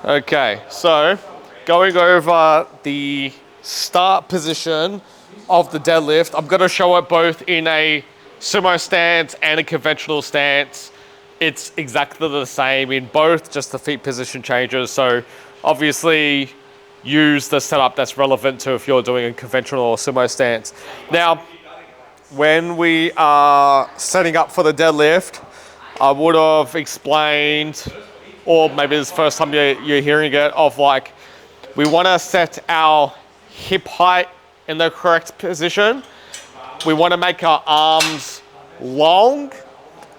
Okay, so going over the start position of the deadlift, I'm gonna show it both in a sumo stance and a conventional stance. It's exactly the same in both, just the feet position changes. So obviously use the setup that's relevant to if you're doing a conventional or sumo stance. Now, when we are setting up for the deadlift, I would have explained, or maybe it's the first time you're hearing it, of like, we want to set our hip height in the correct position. We want to make our arms long,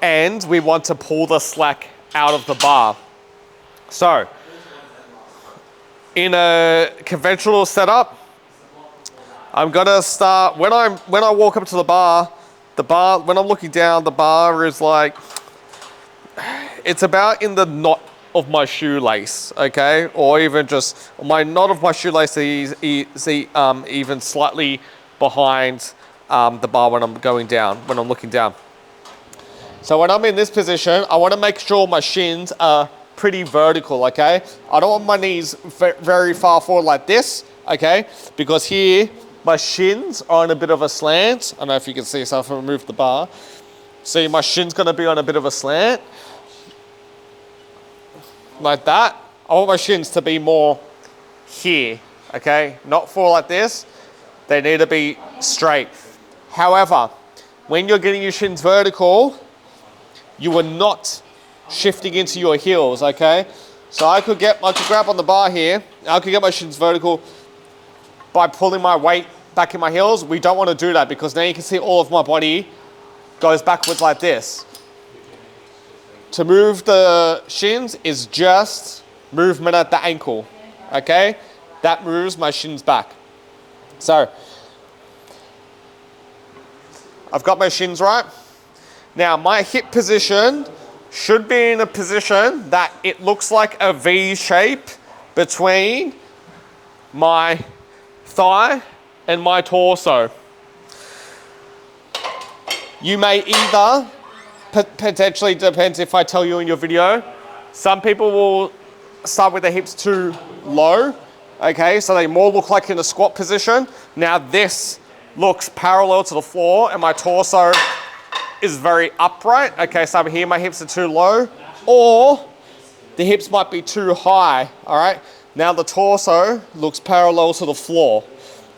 and we want to pull the slack out of the bar. So, in a conventional setup, I'm gonna start, when I walk up to the bar, when I'm looking down, the bar is like, it's about in the knot of my shoelace, okay? Or even just, my knot of my shoelace is even slightly behind the bar when I'm going down, when I'm looking down. So when I'm in this position, I wanna make sure my shins are pretty vertical, okay? I don't want my knees very far forward like this, okay? Because here, my shins are on a bit of a slant. I don't know if you can see, so if I remove the bar. See, my shin's gonna be on a bit of a slant. Like that. I want my shins to be more here, okay? Not forward like this. They need to be straight. However, when you're getting your shins vertical, you are not shifting into your heels, okay? So I could grab on the bar here, I could get my shins vertical by pulling my weight back in my heels. We don't want to do that because now you can see all of my body goes backwards like this. To move the shins is just movement at the ankle, okay? That moves my shins back. So, I've got my shins right. Now, my hip position should be in a position that it looks like a V shape between my thigh and my torso. You may either, potentially depends if I tell you in your video, some people will start with their hips too low, okay, so they more look like in a squat position. Now this looks parallel to the floor and my torso is very upright, okay, so over here my hips are too low, or the hips might be too high, all right? Now the torso looks parallel to the floor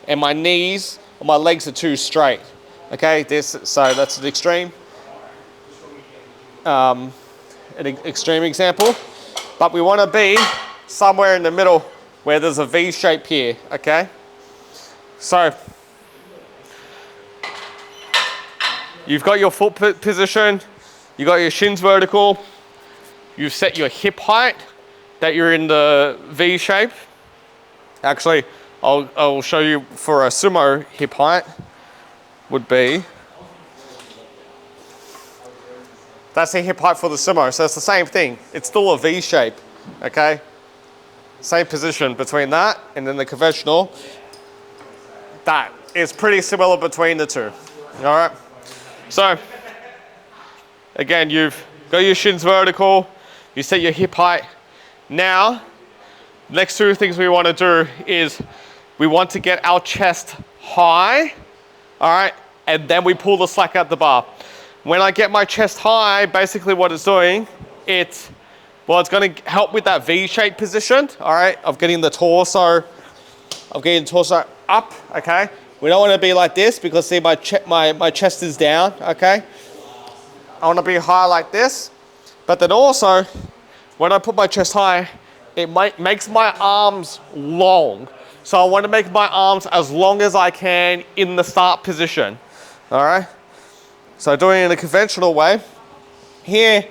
and my knees or my legs are too straight, okay? So that's an extreme example, but we want to be somewhere in the middle where there's a V shape here, okay? So you've got your foot position, you got your shins vertical, you've set your hip height that you're in the V shape. Actually, I'll show you for a sumo hip height would be, that's the hip height for the sumo, so it's the same thing. It's still a V shape, okay? Same position between that and then the conventional. That is pretty similar between the two, all right? So, again, you've got your shins vertical, you set your hip height. Now, next two things we want to do is we want to get our chest high, all right? And then we pull the slack out the bar. When I get my chest high, basically what it's doing, it's going to help with that V-shaped position, all right, of getting the torso up, okay? We don't want to be like this because see my chest is down, okay? I want to be high like this, but then also, when I put my chest high, it makes my arms long. So I want to make my arms as long as I can in the start position, all right? So doing it in a conventional way. Here,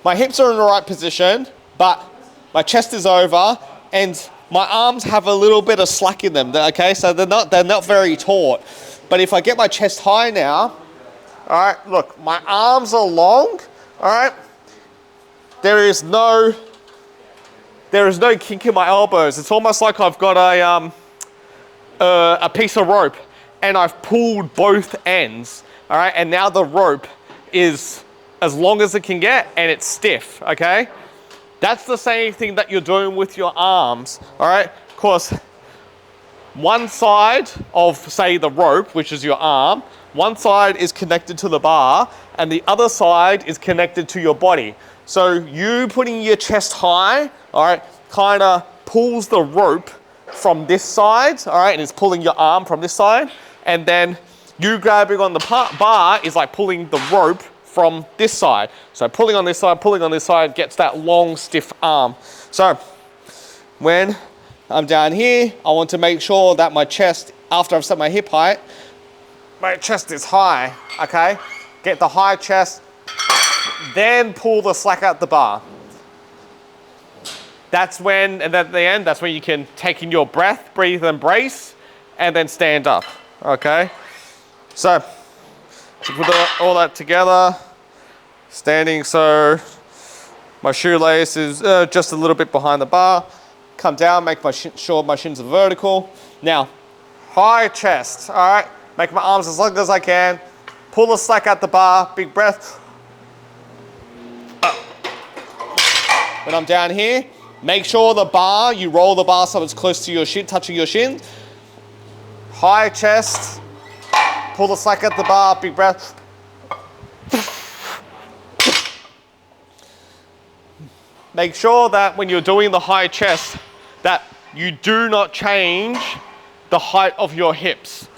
my hips are in the right position, but my chest is over and my arms have a little bit of slack in them, okay? So they're not very taut. But if I get my chest high now, all right, look, my arms are long, all right? There is no kink in my elbows. It's almost like I've got a piece of rope and I've pulled both ends, all right? And now the rope is as long as it can get and it's stiff, okay? That's the same thing that you're doing with your arms, all right? Of course, one side of, say, the rope, which is your arm, one side is connected to the bar and the other side is connected to your body. So you putting your chest high, all right, kind of pulls the rope from this side, all right, and it's pulling your arm from this side. And then you grabbing on the bar is like pulling the rope from this side. So pulling on this side gets that long, stiff arm. So when I'm down here, I want to make sure that my chest, after I've set my hip height, my chest is high, okay? Get the high chest, then pull the slack out the bar. That's when, and at the end, that's when you can take in your breath, breathe and brace, and then stand up, okay? So, to put all that together, standing so my shoelace is just a little bit behind the bar, come down, make sure my shins are vertical. Now, high chest, all right? Make my arms as long as I can, pull the slack out the bar, big breath. When I'm down here, make sure the bar, you roll the bar so it's close to your shin, touching your shins. High chest, pull the slack out the bar, big breath. Make sure that when you're doing the high chest, that you do not change the height of your hips.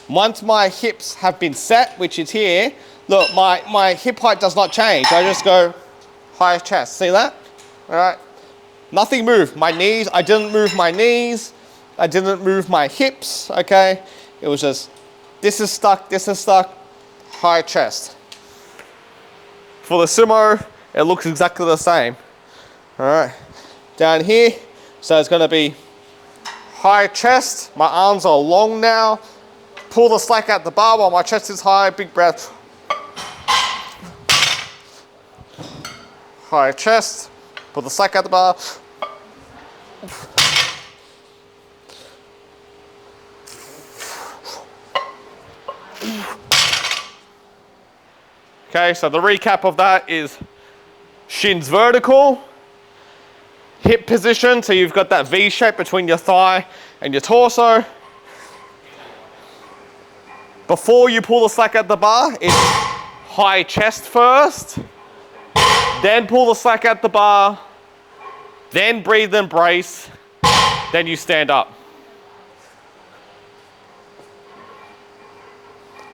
Once my hips have been set, which is here, look, my hip height does not change. I just go high chest, see that? All right, nothing moved. My knees, I didn't move my knees. I didn't move my hips, okay? It was just, this is stuck, high chest. For the sumo, it looks exactly the same. All right, down here, so it's gonna be high chest. My arms are long now. Pull the slack out the bar while my chest is high, big breath. High chest, pull the slack out the bar. Okay, so the recap of that is shins vertical, hip position, so you've got that V shape between your thigh and your torso. Before you pull the slack out the bar, it's high chest first, then pull the slack out the bar, then breathe and brace, then you stand up.